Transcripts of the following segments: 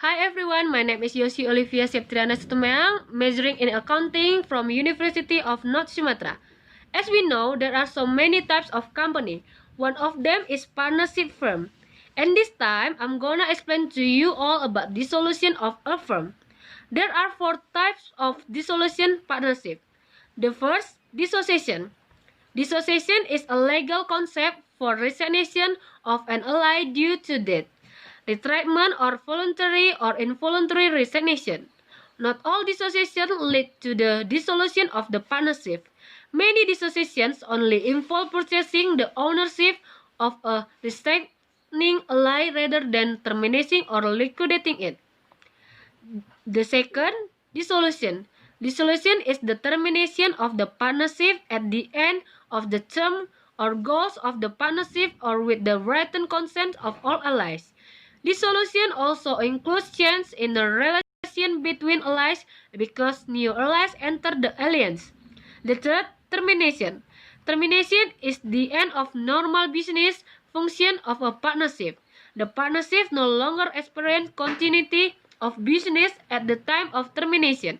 Hi everyone, my name is Yosi Olivia Septriana Sutumeang, majoring in accounting from University of North Sumatra. As we know, there are so many types of company. One of them is partnership firm. And this time, I'm gonna explain to you all about dissolution of a firm. There are four types of dissolution partnership. The first, dissociation. Dissociation is a legal concept for resignation of an ally due to death, retirement, or voluntary or involuntary resignation. Not all dissociation lead to the dissolution of the partnership. Many dissociations only involve purchasing the ownership of a resigning ally rather than terminating or liquidating it. The second, dissolution. Dissolution is the termination of the partnership at the end of the term or goals of the partnership or with the written consent of all allies. Dissolution also includes change in the relation between allies because new allies enter the alliance. The third, termination. Termination is the end of normal business function of a partnership. The partnership no longer experiences continuity of business at the time of termination.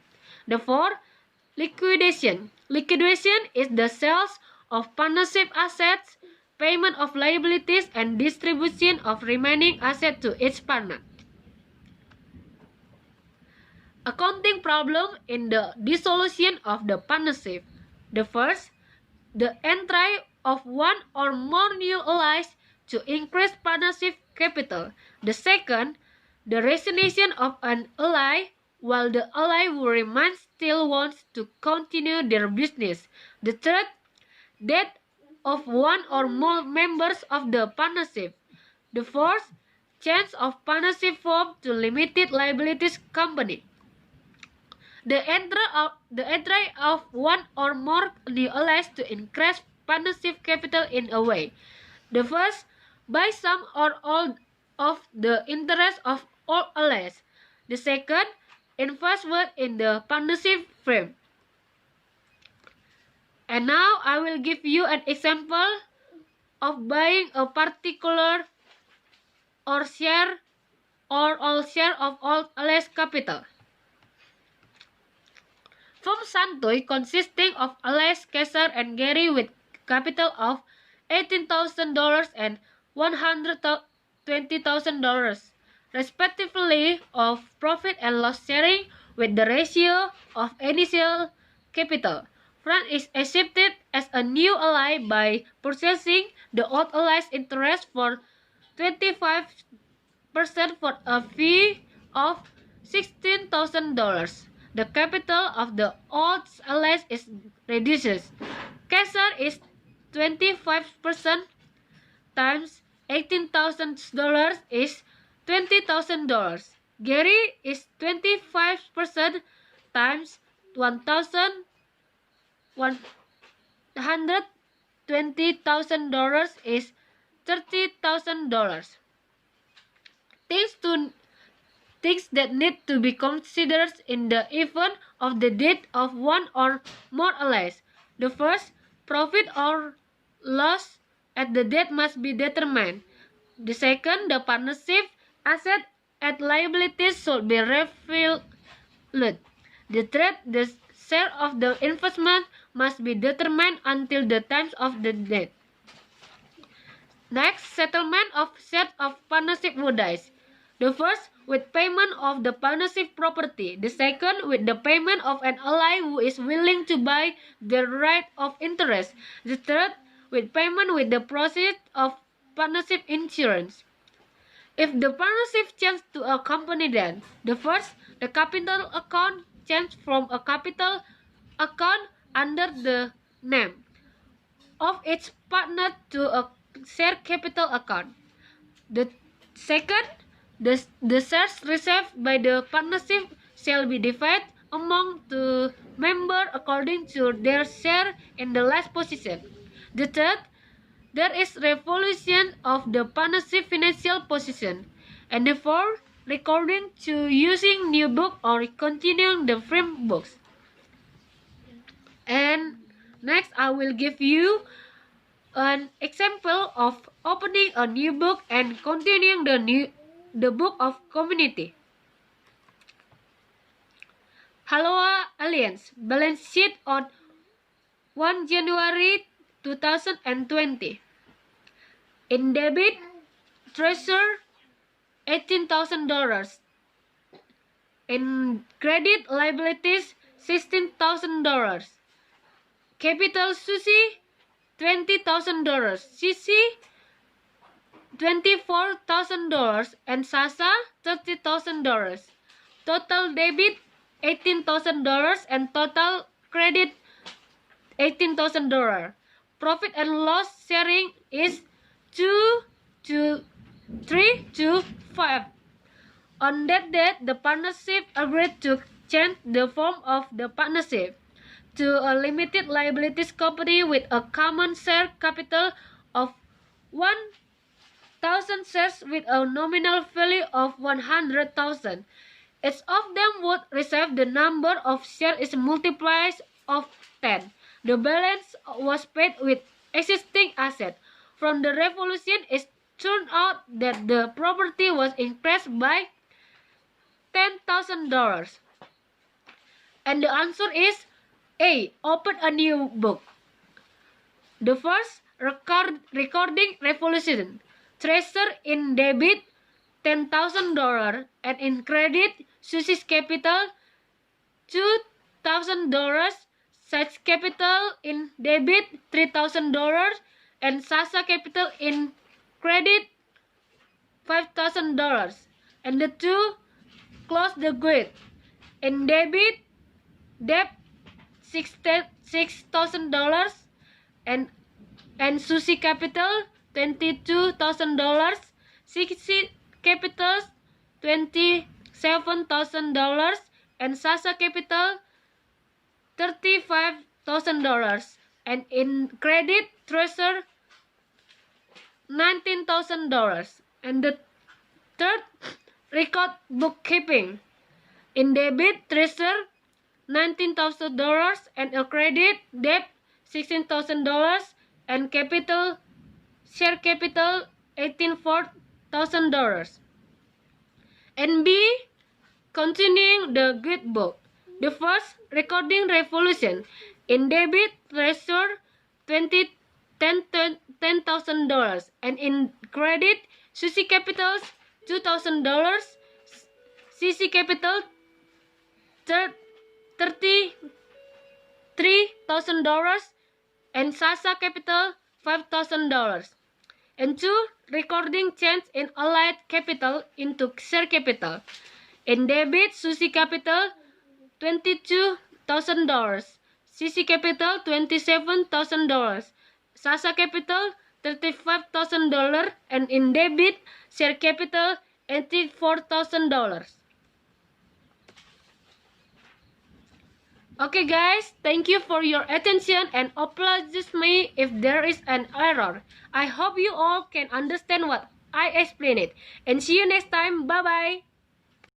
The fourth, liquidation. Liquidation is the sales of partnership assets, payment of liabilities, and distribution of remaining assets to each partner. Accounting problem in the dissolution of the partnership. The first, the entry of one or more new allies to increase partnership capital. The second, the resignation of an ally while the ally who remains still wants to continue their business. The third, death of one or more members of the partnership. The fourth, change of partnership form to limited liabilities company. The entry of one or more new allies to increase partnership capital in a way. The first, buy some or all of the interest of all allies. The second, invest in the partnership firm. And now I will give you an example of buying a particular or share or all share of all allies capital. From Santoy, consisting of Alex, Kesar, and Gary with capital of $18,000 and $120,000, respectively, of profit and loss sharing with the ratio of initial capital. Frank is accepted as a new ally by purchasing the old ally's interest for 25% for a fee of $16,000. The capital of the old allies is reduced. Kesar is 25% times $18,000 is $20,000. Gary is 25% times $120,000 is $30,000. Things that need to be considered in the event of the death of one or more allies. The first, profit or loss at the death must be determined. The second, the partnership asset and liabilities should be refilled. The third, the share of the investment must be determined until the time of the death. Next, settlement of shares of partnership dies. The first, with payment of the partnership property. The second, with the payment of an ally who is willing to buy the right of interest. The third, with payment with the proceeds of partnership insurance. If the partnership changes to a company, then the first, the capital account changes from a capital account under the name of its partner to a share capital account. The second, the shares received by the partnership shall be divided among the members according to their share in the last position. The third, there is revolution of the partnership financial position. And the fourth, recording to using new book or continuing the firm books. And next I will give you an example of opening a new book and continuing the book of community. Haloa Alliance balance sheet on 1 January 2020. In debit, treasurer $18,000. In credit liabilities, $16,000. Capital Sushi, $20,000. CC, $24,000. And Sasa, $30,000. Total debit, $18,000. And total credit, $18,000. Profit and loss sharing is 2 to 3 to 5. On that date, the partnership agreed to change the form of the partnership to a limited liabilities company with a common share capital of 1,000 shares with a nominal value of 100,000. Each of them would receive the number of shares is multiplied of 10. The balance was paid with existing assets. From the revolution, it turned out that the property was increased by $10,000. And the answer is A. Open a new book. The first recording revolution. Treasure in debit $10,000 and in credit Sushi's capital $2,000. Such capital in debit $3,000 and Sasa capital in credit $5,000. And the two close the grid. In debit debt $6,000 and Sushi capital $22,000. Sushi capital $27,000 and Sasa capital $35,000 and in credit treasure $19,000. And the third record bookkeeping. In debit treasure $19,000 and a credit debt $16,000 and capital share capital $18,000. And B. Continuing the good book. The first recording revolution. In debit treasure $10,000 and in credit Sushi capital $2,000, CC capital $33,000 and Sasa capital $5,000. And two, recording change in allied capital into share capital. In debit, Sushi capital $22,000, CC capital $27,000, Sasa capital $35,000, and in debit, share capital $84,000. Okay guys, thank you for your attention and apologize me if there is an error. I hope you all can understand what I explained it. And see you next time. Bye bye.